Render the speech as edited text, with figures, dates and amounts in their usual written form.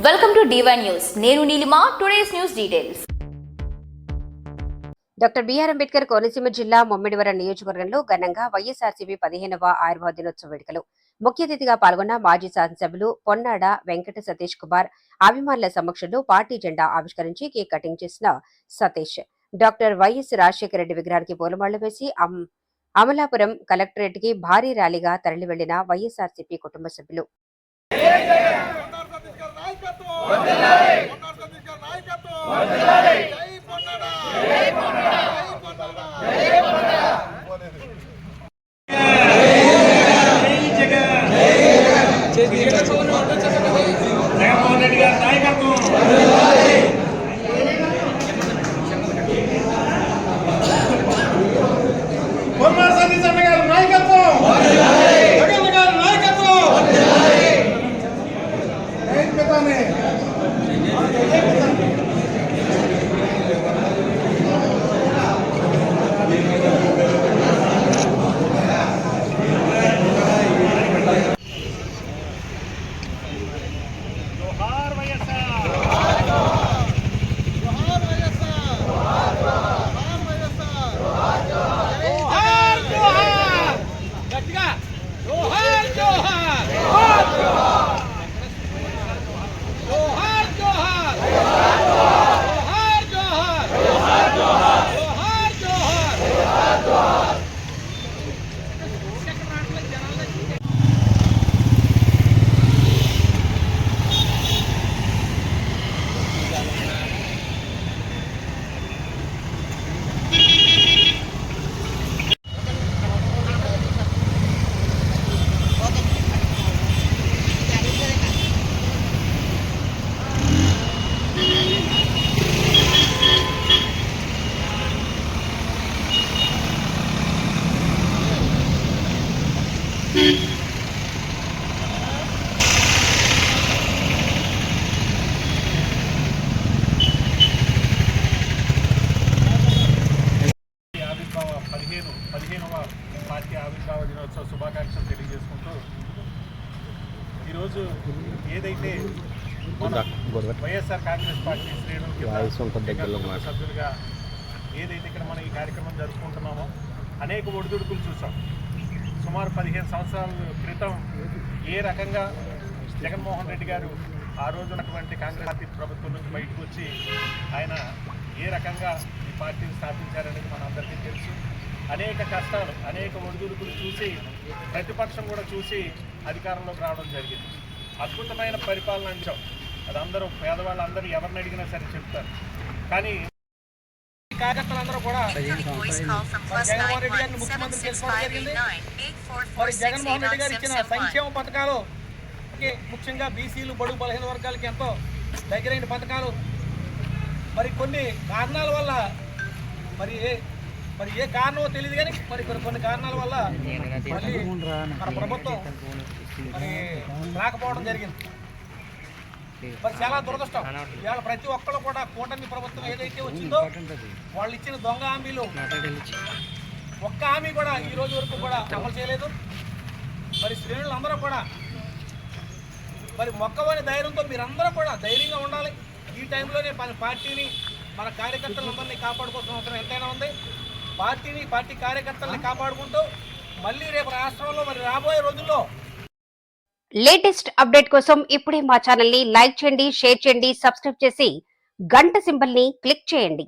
Welcome to D1 news. నేను Neelima. Today's news details. Doctor BR Ambedkar Konaseema జిల్లా ముమ్మిడివరం నియోజకవర్గంలో ఘనంగా వైఎస్ఆర్సీపీ 15వ ఆవిర్భావ దినోత్సవ వేడుకలు ముఖ్య అతిథిగా పాల్గొన్న మాజీ శాసనసభ్యులు పొన్నాడ వెంకట సతీష్ కుమార్ అభిమానుల సమక్షంలో పార్టీ జెండా ఆవిష్కరించి కేక్ కటింగ్ చేసిన సతీష్ డాక్టర్ వైఎస్ రాజశేఖర రెడ్డి విగ్రహానికి పూలమాళ్లు వేసి అమలాపురం కలెక్టరేట్ కి భారీ ర్యాలీగా తరలి వెళ్లిన వైఎస్ఆర్సీపీ కుటుంబ సభ్యులు. పార్టీ ఆవిర్భావ దినోత్సవ శుభాకాంక్షలు తెలియజేసుకుంటూ ఈరోజు ఏదైతే వైఎస్ఆర్ కాంగ్రెస్ పార్టీ శ్రేణులు సభ్యులుగా ఏదైతే ఇక్కడ మనం ఈ కార్యక్రమం జరుపుకుంటున్నామో అనేక ఒడిదుడుకులు చూసాం. సుమారు 15 సంవత్సరాల క్రితం ఏ రకంగా జగన్మోహన్ రెడ్డి గారు ఆ రోజు ఉన్నటువంటి కాంగ్రెస్ పార్టీ ప్రభుత్వం నుంచి బయటకు వచ్చి ఆయన ఏ రకంగా ఈ పార్టీని స్థాపించారనేది మనందరికీ తెలుసు. అనేక కష్టాలు, అనేక ఒడిదుడుకులు చూసి ప్రతిపక్షం కూడా చూసి అధికారంలోకి రావడం జరిగింది. అద్భుతమైన పరిపాలన అంశాం. అది అందరూ పేదవాళ్ళందరూ ఎవరిని అడిగినా సరే చెప్తారు. కానీ కార్యకర్తలందరూ కూడా జగన్మోహన్ రెడ్డి గారిని ముఖ్యమంత్రి చేసుకోవడం జరిగింది. మరి జగన్మోహన్ రెడ్డి గారు ఇచ్చిన సంక్షేమ పథకాలు ముఖ్యంగా బీసీలు, బడుగు బలహీన వర్గాలకి ఎంతో దగ్గరైన పథకాలు మరి కొన్ని కారణాల వల్ల మరి ఏ కారణమో తెలియదు కానీ మరి కొన్ని కారణాల వల్ల మళ్ళీ మన ప్రభుత్వం మరి రాకపోవడం జరిగింది. మరి చాలా దురదృష్టం. ఇవాళ ప్రతి ఒక్కరు కూడా కూటమి ప్రభుత్వం ఏదైతే వచ్చిందో వాళ్ళు ఇచ్చిన దొంగ హామీలు ఒక్క హామీ కూడా ఈ రోజు వరకు కూడా అమలు చేయలేదు. మరి శ్రేణులందరూ కూడా మరి మొక్కవని ధైర్యంతో మీరందరూ కూడా ధైర్యంగా ఉండాలి. ఈ టైంలోనే మన పార్టీని, మన కార్యకర్తలందరినీ కాపాడుకోవాల్సిన అవసరం ఎంతైనా ఉంది. పార్టీ కార్యకర్తల్ని కాపాడుకుంటూ మళ్ళీ రేపు రాష్ట్రంలో మరి రాబోయే రోజుల్లో లేటెస్ట్ అప్డేట్ కోసం ఇప్పుడే మా ఛానల్ ని లైక్ చేయండి, షేర్ చేయండి, సబ్స్క్రైబ్ చేసి గంట సింబల్ ని క్లిక్ చేయండి.